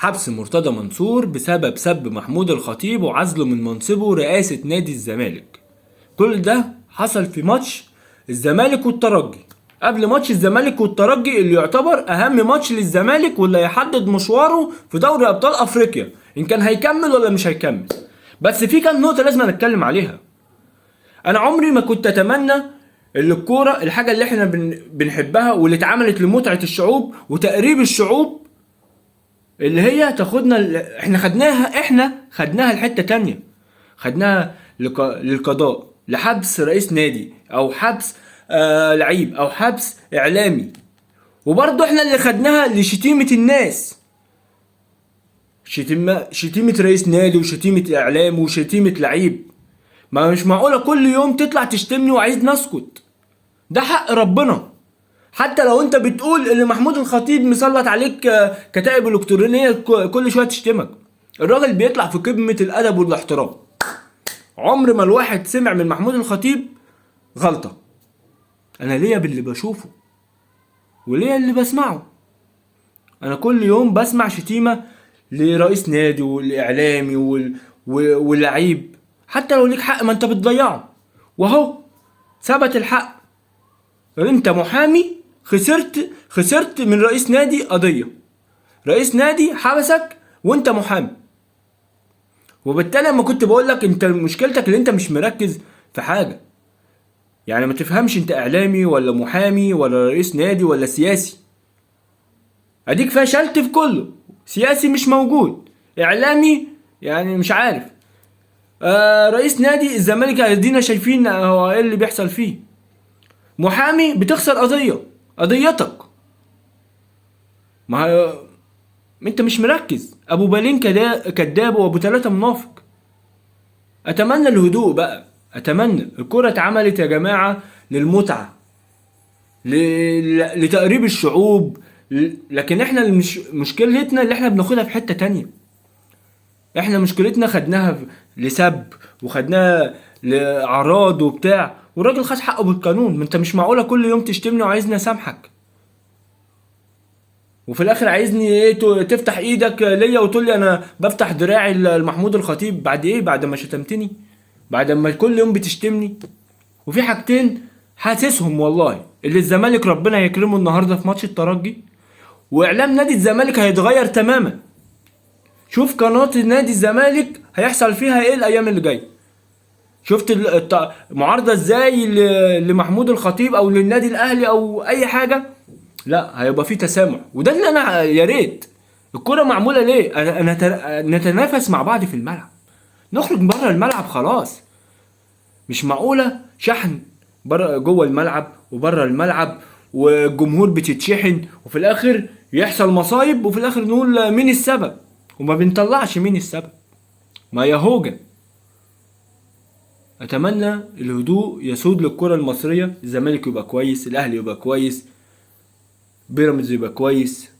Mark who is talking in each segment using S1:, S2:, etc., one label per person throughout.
S1: حبس مرتضى منصور بسبب سب محمود الخطيب وعزله من منصبه رئاسة نادي الزمالك. كل ده حصل في ماتش الزمالك والترجي، قبل ماتش الزمالك والترجي اللي يعتبر اهم ماتش للزمالك واللي هيحدد مشواره في دوري ابطال افريقيا ان كان هيكمل ولا مش هيكمل. بس في كام نقطة لازم نتكلم عليها. انا عمري ما كنت اتمنى اللي الكورة الحاجة اللي احنا بنحبها واللي اتعملت لمتعة الشعوب وتقريب الشعوب اللي هي تاخدنا احنا خدناها لحتة تانية، خدناها للقضاء، لحبس رئيس نادي او حبس لعيب او حبس اعلامي. وبرضه احنا اللي خدناها لشتيمة الناس، شتيمة رئيس نادي وشتيمة اعلام وشتيمة لعيب. ما مش معقولة كل يوم تطلع تشتمني وعايز نسكت، ده حق ربنا. حتى لو انت بتقول ان محمود الخطيب مسلط عليك كتائب الكترونية كل شوية تشتمك، الراجل بيطلع في قمة الادب والاحترام. عمر ما الواحد سمع من محمود الخطيب غلطة. انا ليا باللي بشوفه وليا اللي بسمعه. انا كل يوم بسمع شتيمة لرئيس نادي والاعلامي واللعيب. حتى لو ليك حق ما انت بتضيعه، وهو ثبت الحق. انت محامي خسرت من رئيس نادي قضية، رئيس نادي حبسك وانت محامي. وبالتالي لما كنت بقولك انت مشكلتك اللي انت مش مركز في حاجة، يعني ما تفهمش انت اعلامي ولا محامي ولا رئيس نادي ولا سياسي. اديك فشلت في كله. سياسي مش موجود، اعلامي يعني مش عارف، رئيس نادي الزمالك ادينا شايفين هو ايه اللي بيحصل فيه. محامي بتخسر قضيتك. ما انت مش مركز. ابو بالين كداب وابو 3 منافق. اتمنى الهدوء بقى، اتمنى الكرة اتعملت يا جماعة للمتعة، لتقريب الشعوب. لكن احنا مشكلتنا اللي احنا بناخدها في حتة تانية. احنا مشكلتنا خدناها لسب وخدناها لأعراض وبتاع، والراجل خد حقه بالقانون. ما انت مش معقولة كل يوم تشتمني وعايزني اسامحك، وفي الاخر عايزني ايه؟ تفتح ايدك ليا وتقول لي انا بفتح دراعي لمحمود الخطيب بعد ايه؟ بعد ما شتمتني، بعد ما كل يوم بتشتمني. وفي حاجتين حاسسهم والله، اللي الزمالك ربنا يكرمه النهارده في ماتش الترجي، واعلام نادي الزمالك هيتغير تماما. شوف قناة نادي الزمالك هيحصل فيها ايه الايام اللي جايه. شفت معارضة ازاي لمحمود الخطيب او للنادي الاهلي او اي حاجة؟ لا، هيبقى في تسامح. وده اللي انا يا ريت. الكرة معمولة ليه؟ نتنافس مع بعض في الملعب، نخرج بره الملعب خلاص. مش معقولة شحن جوه الملعب وبره الملعب والجمهور بتتشحن وفي الاخر يحصل مصايب وفي الاخر نقول مين السبب وما بنطلعش مين السبب. ما يهوجة. اتمنى الهدوء يسود للكرة المصرية. الزمالك يبقى كويس، الاهلي يبقى كويس، بيراميدز يبقى كويس،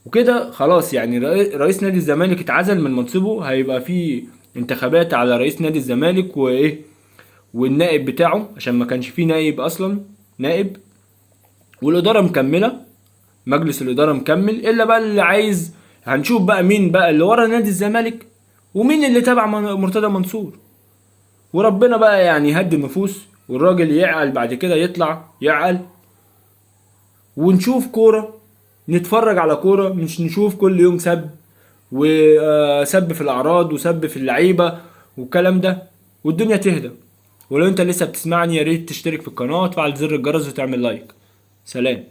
S1: وكده خلاص. يعني رئيس نادي الزمالك اتعزل من منصبه، هيبقى في انتخابات على رئيس نادي الزمالك وايه والنائب بتاعه، عشان ما كانش فيه نائب اصلا، نائب. والاداره مكمله، مجلس الاداره مكمل، الا بقى اللي عايز هنشوف بقى مين بقى اللي ورا نادي الزمالك ومين اللي تبع مرتضى منصور. وربنا بقى يعني يهدي النفوس والراجل يعقل بعد كده، يطلع يعقل ونشوف كوره، نتفرج على كوره، مش نشوف كل يوم سب وسب في الاعراض وسب في اللعيبه والكلام ده، والدنيا تهدى. ولو انت لسه بتسمعني يا ريت تشترك في القناه وتفعل زر الجرس وتعمل لايك. سلام.